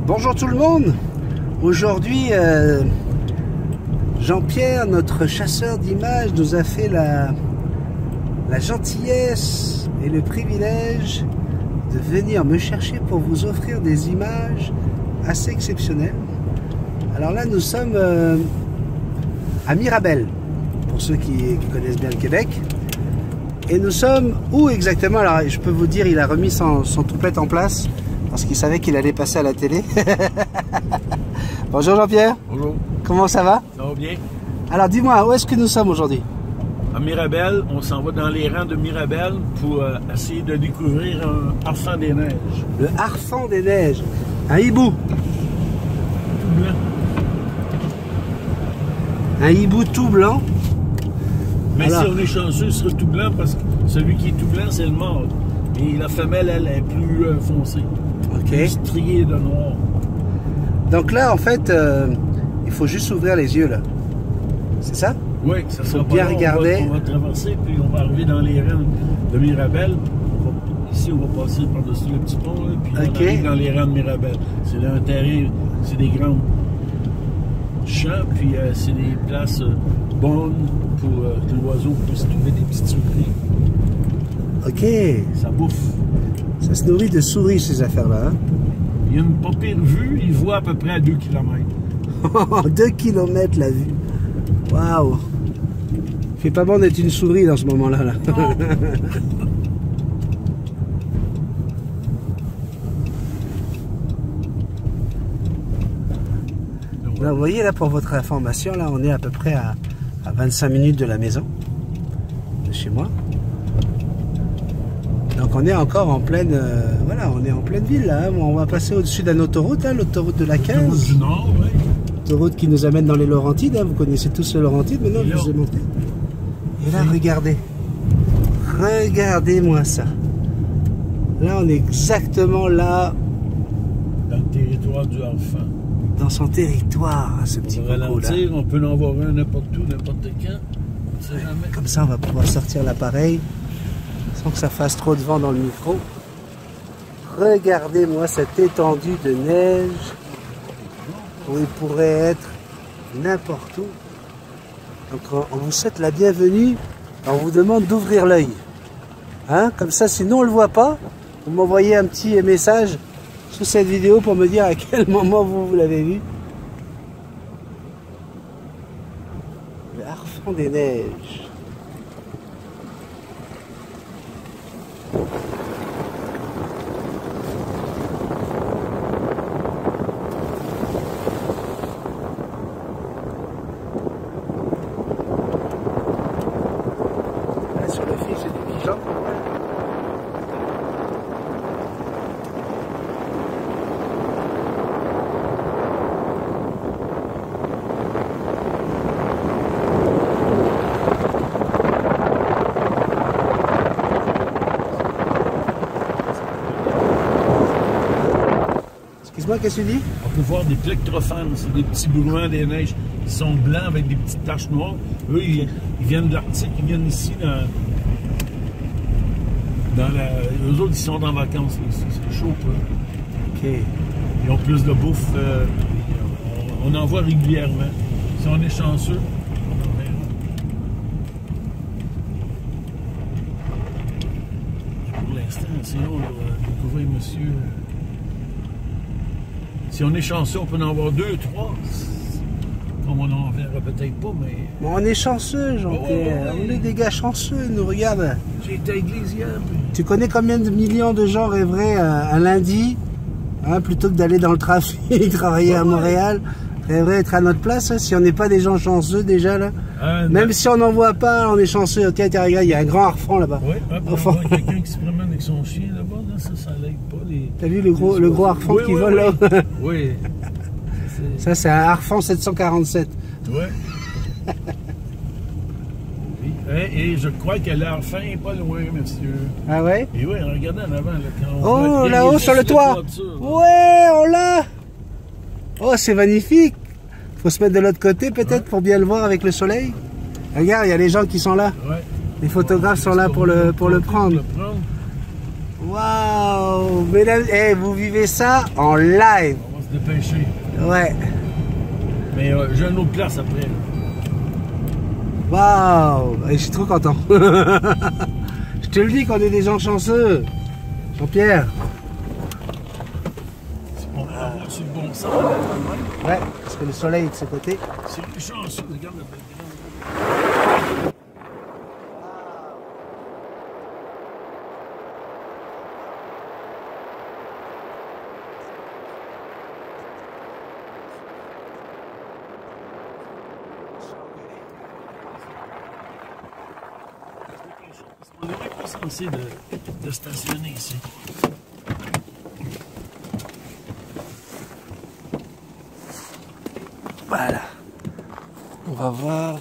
Bonjour tout le monde. Aujourd'hui, Jean-Pierre, notre chasseur d'images, nous a fait la gentillesse et le privilège de venir me chercher pour vous offrir des images assez exceptionnelles. Alors là, nous sommes à Mirabel, pour ceux qui connaissent bien le Québec. Et nous sommes où exactement? Alors, je peux vous dire, il a remis son toupette en place parce qu'il savait qu'il allait passer à la télé. Bonjour Jean-Pierre. Bonjour. Comment ça va? Ça va bien? Alors dis-moi, où est-ce que nous sommes aujourd'hui? À Mirabel, on s'en va dans les rangs de Mirabel pour essayer de découvrir un harfang des neiges. Le harfang des neiges. Un hibou. Tout blanc. Un hibou tout blanc. Mais alors, si on est chanceux, il sera tout blanc parce que celui qui est tout blanc, c'est le mâle. Et la femelle, elle est plus foncée. ok. Plus striée de noir. Donc là, en fait, il faut juste ouvrir les yeux là. C'est ça? Oui, ça sera bien regarder. On va traverser, puis on va arriver dans les rangs de Mirabel. Ici, on va passer par-dessus le petit pont, là, puis on arrive dans les rangs de Mirabel. C'est un terrain, c'est des grands champs, puis c'est des places bonnes pour que l'oiseau puisse trouver des petites souris. Ok. Ça bouffe. Ça se nourrit de souris ces affaires-là. Hein? Il y a une pas pire vue, il voit à peu près à 2 km. 2 km la vue. Waouh! Fait pas bon d'être une souris dans ce moment-là. Là. Là, vous voyez, là, pour votre information, là, on est à peu près à 25 minutes de la maison, de chez moi. Donc on est encore en pleine, voilà, on est en pleine ville là. Hein. On va passer au-dessus d'une autoroute, hein, l'autoroute de la 15. L'autoroute du Nord, oui. L'autoroute qui nous amène dans les Laurentides. Hein. Vous connaissez tous les Laurentides, maintenant je vous ai montré. Et là, regardez. Regardez-moi ça. Là, on est exactement là. Dans le territoire du harfang. Dans son territoire, ce petit coco là. On peut en voir un n'importe où, n'importe quand. On ne sait jamais. Comme ça, on va pouvoir sortir l'appareil sans que ça fasse trop de vent dans le micro. Regardez-moi cette étendue de neige où il pourrait être n'importe où. Donc on vous souhaite la bienvenue. On vous demande d'ouvrir l'œil. Hein? Comme ça, sinon on ne le voit pas, vous m'envoyez un petit message sous cette vidéo pour me dire à quel moment vous l'avez vu. Le harfang des neiges. Là, sur le fil, j'ai des pigeons. Excuse-moi, qu'est-ce que tu dis? On peut voir des plectrophanes, c'est des petits bourrins des neiges. Ils sont blancs avec des petites taches noires. Eux, ils viennent de l'Arctique, ils viennent ici eux autres, ils sont en vacances. C'est chaud pour eux. Ok. Ils ont plus de bouffe. On en voit régulièrement. Si on est chanceux, on en verra. Pour l'instant, sinon, on va découvrir monsieur. Si on est chanceux, on peut en avoir 2, 3. Comme on en verra peut-être pas, mais... Bon, on est chanceux, Jean-Pierre. On est des gars chanceux, nous regarde. J'ai été à l'église hier. Tu connais combien de millions de gens rêveraient un lundi, hein, plutôt que d'aller dans le trafic, travailler à Montréal, rêveraient être à notre place, hein, si on n'est pas des gens chanceux déjà là. Même si on n'en voit pas, on est chanceux. Ok, regarde, il y a un grand harfang là-bas. Oui, on voit quelqu'un qui se promène avec son chien là-bas, là, ça l'aide pas. T'as vu le gros harfang qui vole là? Oui. Ça, c'est un harfang 747. Oui. Et je crois que le harfang n'est pas loin, monsieur. Ah ouais? Et oui, regardez en avant. Là, quand là-haut sur le toit. Ouais, on l'a. Oh, c'est magnifique. Faut se mettre de l'autre côté peut-être pour bien le voir avec le soleil. Regarde, il y a les gens qui sont là. Ouais. Les photographes sont là pour le prendre. Waouh! Mesdames, hey, vous vivez ça en live. On va se de pêcher. Ouais. Mais j'ai une autre place après. Waouh! Je suis trop content. Je te le dis qu'on est des gens chanceux. Jean-Pierre. C'est le bon sang. Ouais, parce que le soleil est de ce côté. C'est les chanceux. Regarde le background. On n'est pas censé de stationner ici. Voilà. On va voir.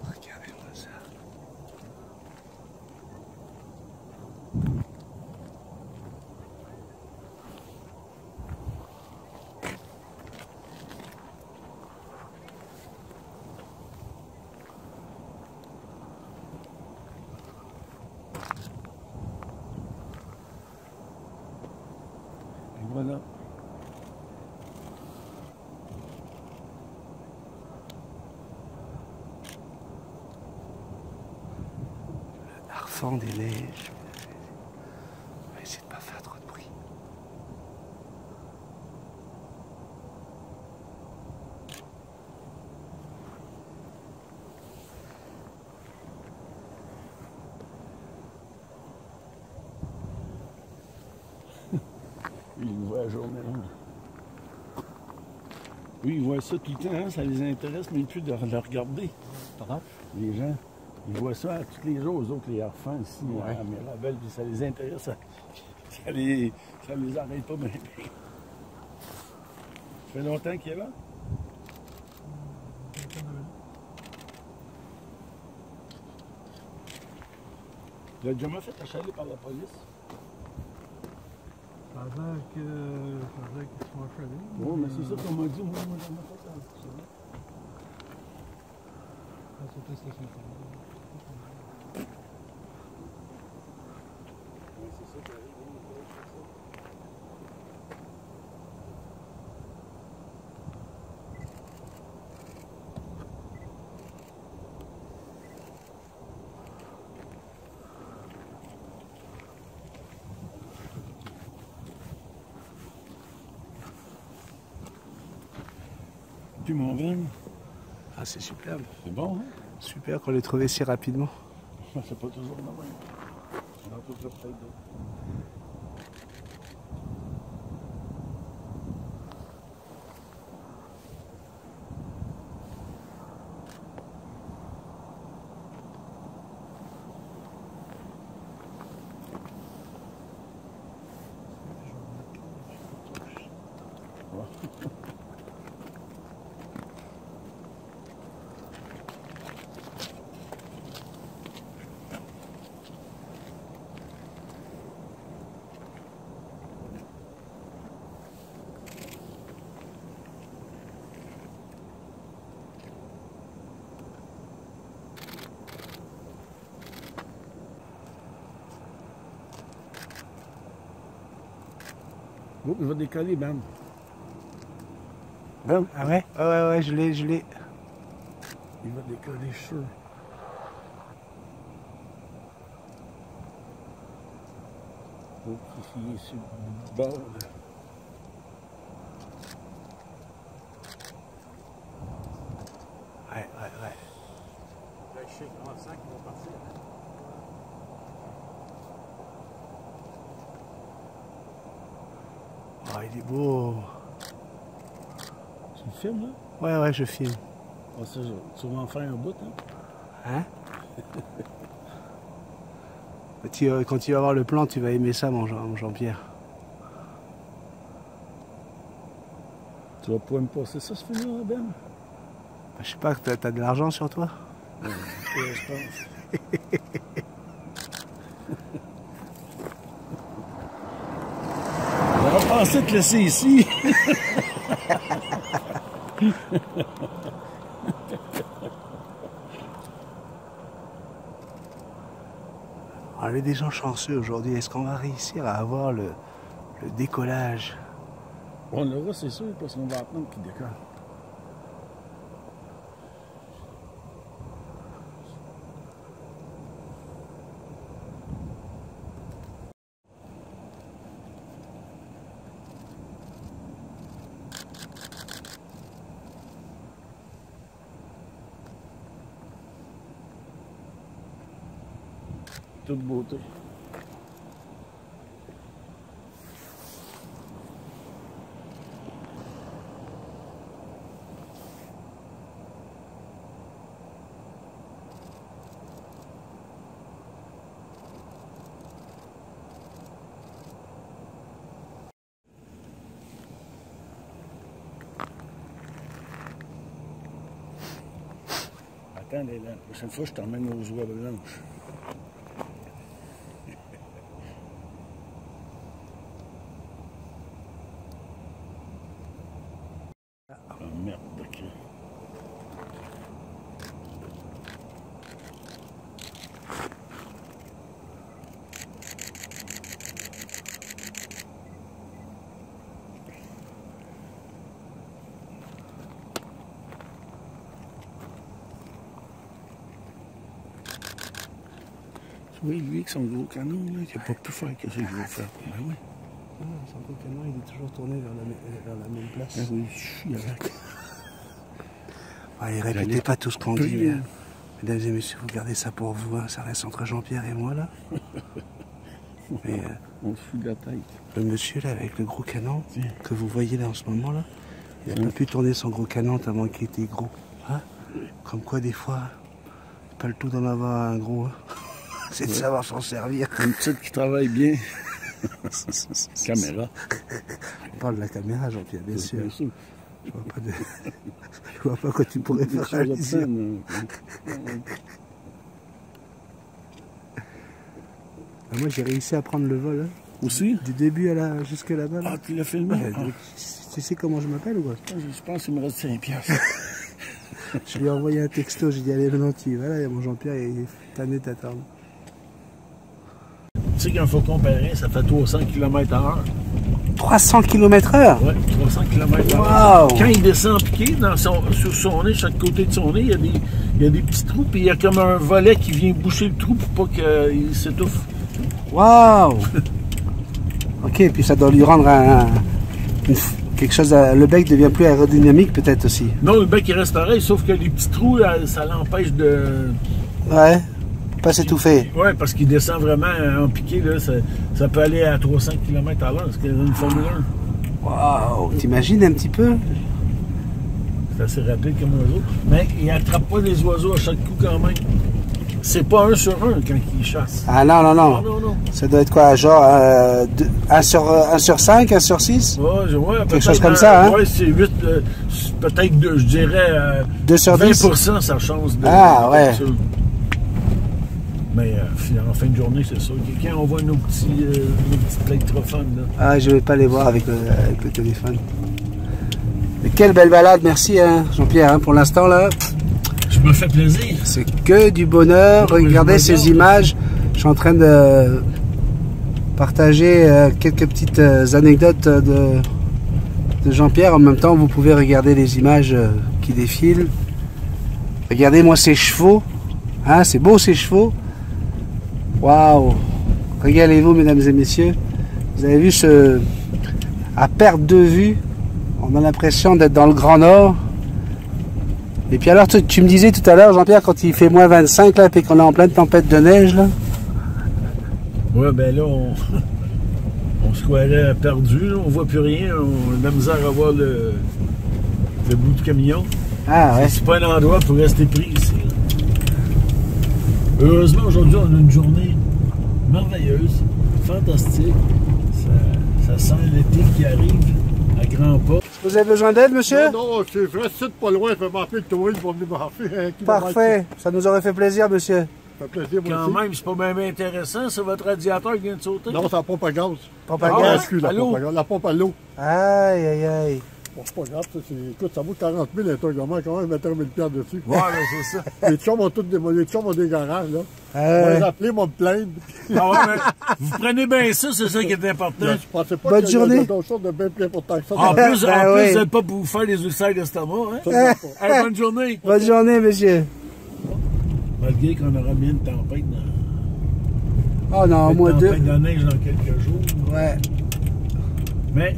Regardez-moi ça. Voilà. Le harfang des neiges. On va essayer de pas faire trop de bruit. Oui, ils voient la journée longue. Oui, ils voient ça tout le temps, hein, ça les intéresse même plus de le regarder. Les gens, ils voient ça tous les jours, eux autres, les harfans ici, ouais, à Mirabel, puis ça les intéresse, ça les arrête pas bien. Ça fait longtemps qu'il est là? Il a déjà fait achaler par la police? Pendant qu'ils sont achalés. Oui, mais c'est ça qu'on m'a dit, moi j'en ai fait ça. C'était station. Oui, c'est ça qui arrive. Puis mon vin. Ah, c'est superbe. C'est bon, hein? Super qu'on l'ait trouvé si rapidement. C'est pas toujours le même. On a toujours fait d'autres. Oh, il va décoller, Ben. Ben? Ah ouais? Ouais, je l'ai. Il va décoller, je suis sûr. Oh, ici, il est sur le bord, là. Ouais. Là, je sais comment ça qu'ils vont partir. Oh, il est beau. Tu le filmes, là? Ouais, je filme. Ah, ça, tu vas en faire un bout, hein? Quand tu vas voir le plan, tu vas aimer ça, mon Jean-Pierre. Tu vas pouvoir me passer ça, ce film-là, Ben? Je sais pas, t'as de l'argent sur toi? Ouais, je pense. On va penser te laisser ici. On est des gens chanceux aujourd'hui. Est-ce qu'on va réussir à avoir le décollage? On l'aura, c'est sûr, parce qu'on va attendre qu'il décolle. Toute beauté. Attends, la prochaine fois, je t'emmène aux oies blanches. Ah merde, ok. Oui, lui, avec son gros canon, là, il n'a pas pu faire ce qu'il veut faire. Ben oui. Ah, son gros canon, il est toujours tourné vers la même place. Ben oui, je suis avec. Allez, répétez pas tout ce qu'on dit. Hein. Mesdames et messieurs, vous gardez ça pour vous. Hein. Ça reste entre Jean-Pierre et moi, là. Mais, on se fout de la tête. Le monsieur, là, avec le gros canon, que vous voyez là en ce moment, là, il n'a pas pu tourner son gros canon tellement qu'il était gros. Hein. Comme quoi, des fois, pas le tout d'en avoir un gros. Hein. C'est de savoir s'en servir. Une petite qui travaille bien. Caméra. On parle de la caméra, Jean-Pierre, bien sûr. Je vois pas de... Je vois pas quoi tu pourrais faire réaliser. Moi, j'ai réussi à prendre le vol. Hein. Aussi? Du début à jusque là-bas. Là. Ah, tu l'as filmé? Ouais, tu sais comment je m'appelle ou quoi? Je pense qu'il me reste 5 piastres. Je lui ai envoyé un texto, j'ai dit allez maintenant tu y vas là, et mon Jean-Pierre il est tanné t'attendre. Tu sais qu'il faut comparer, ça fait 300 km/h. 300 km/h? Oui, 300 km/h. Wow. Quand il descend piqué sur son nez, chaque côté de son nez, il y a des petits trous, puis il y a comme un volet qui vient boucher le trou pour pas qu'il s'étouffe. Waouh! Ok, puis ça doit lui rendre quelque chose. Le bec devient plus aérodynamique peut-être aussi. Non, le bec il reste pareil, sauf que les petits trous, ça l'empêche de... Ouais, pas s'étouffer. Oui, parce qu'il descend vraiment en piqué, là, ça peut aller à 300 km/h, c'est une Formule 1. Waouh! T'imagines un petit peu? C'est assez rapide comme oiseau. Mais il n'attrape pas les oiseaux à chaque coup quand même. C'est pas 1 sur 1 quand il chasse. Ah non, non, non. Non. Ça doit être quoi? Genre 1 sur 5, 1 sur 6? Ouais, quelque chose comme ça, hein? Oui, c'est 8, peut-être, je dirais, 2 sur 10? 20% sa chance de... Ah, ouais. Mais en fin de journée, c'est sûr. Quand on voit nos petits plectrophones, là. Ah, je vais pas les voir avec le téléphone. Mais quelle belle balade, merci hein, Jean-Pierre, hein, pour l'instant là. Je me fais plaisir. C'est que du bonheur. Regardez ces images. Je suis en train de partager quelques petites anecdotes de Jean-Pierre. En même temps, vous pouvez regarder les images qui défilent. Regardez-moi ces chevaux. Hein, c'est beau ces chevaux. Waouh! Régalez-vous, mesdames et messieurs. Vous avez vu à perte de vue, on a l'impression d'être dans le Grand Nord. Et puis alors, tu me disais tout à l'heure, Jean-Pierre, quand il fait moins 25, là, puis qu'on est en pleine tempête de neige, là. Ouais, ben là, on se croirait perdu, là, on voit plus rien, on a de la misère à voir le bout du camion. Ah ouais. C'est pas un endroit pour rester pris ici. Là. Heureusement, aujourd'hui, on a une journée merveilleuse, fantastique. Ça sent l'été qui arrive à grands pas. Vous avez besoin d'aide, monsieur? Non, c'est vrai, c'est pas loin, je vais m'appeler le touriste pour venir m'en Parfait, ça nous aurait fait plaisir, monsieur. Ça fait plaisir, moi Quand aussi. même, c'est pas bien intéressant, c'est votre radiateur qui vient de sauter. Non, c'est la pompe à gaz. Pompe à gaz. Excuse, la pompe à gaz. La pompe à l'eau. Aïe, aïe, aïe. Bon, c'est pas grave, ça, écoute, ça vaut 40 000 un truc de même, quand même, mettre 1 000 dessus. Ouais, ben, c'est ça. Les chums ont tous des garages, là. Ah On va ouais. les appeler, moi, me plaindre. Ah ouais, mais vous prenez bien ça, c'est ça qui est important. Je pensais pas Bonne qu'il y avait journée. d'autres choses de bien plus important que ça. En Ben plus, ouais. vous n'êtes pas pour vous faire des ulcères d'estomac, hein? Ça, je sais pas. Hey, bonne journée. Bonne journée, monsieur. Malgré qu'on aura bien une tempête Oh non, au moins une deux. tempête de neige dans quelques jours. Ouais. Mais,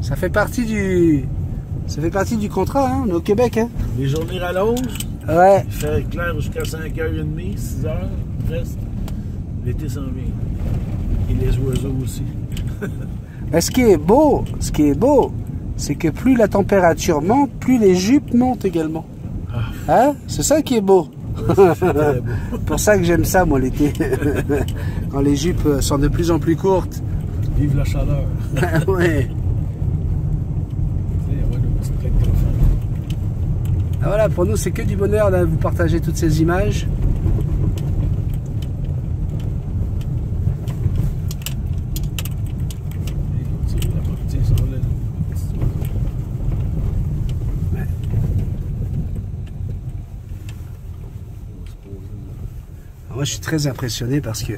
Ça fait partie du contrat, hein. On est au Québec, hein. les journées rallongent. Ouais. Il fait clair jusqu'à 5h30, 6h, presque. L'été s'en vient. Et les oiseaux aussi. Mais ce qui est beau, c'est que plus la température monte, plus les jupes montent également. Hein? C'est ça qui est beau. C'est très beau. Pour ça que j'aime ça, moi, l'été. Quand les jupes sont de plus en plus courtes. Vive la chaleur. Ouais. Ah, voilà, pour nous, c'est que du bonheur de vous partager toutes ces images. Moi, je suis très impressionné parce que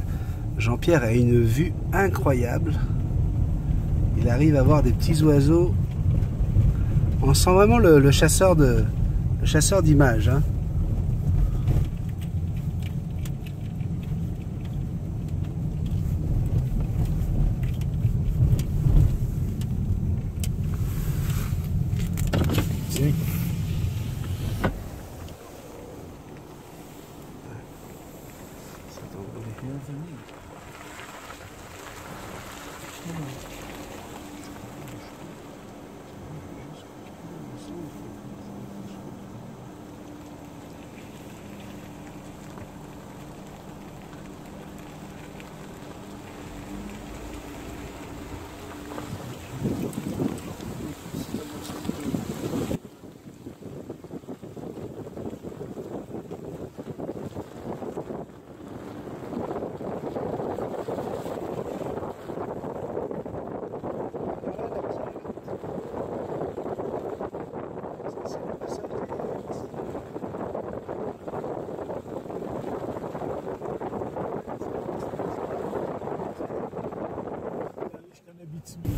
Jean-Pierre a une vue incroyable. Il arrive à voir des petits oiseaux. On sent vraiment le chasseur d'images. Hein. Tiens.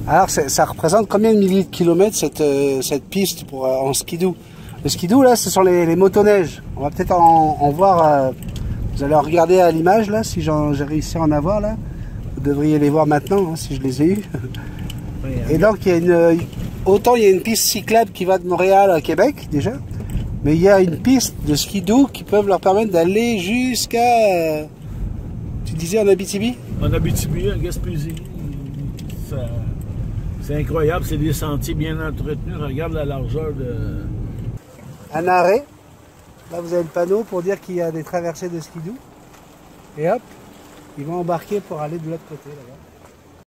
Alors, ça représente combien de milliers de kilomètres cette piste en skidoo? Le skidoo, là, ce sont les motoneiges. On va peut-être en voir. Vous allez en regarder à l'image, là, si j'ai réussi à en avoir, là. Vous devriez les voir maintenant, hein, si je les ai eus. Et donc, autant il y a une piste cyclable qui va de Montréal à Québec, déjà. Mais il y a une piste de skidoo qui peuvent leur permettre d'aller jusqu'à... tu disais en Abitibi? En Abitibi, en Gaspésie. C'est incroyable, c'est des sentiers bien entretenus. Regarde la largeur de... Un arrêt. Là, vous avez le panneau pour dire qu'il y a des traversées de skidoo. Et hop, ils vont embarquer pour aller de l'autre côté, là-bas.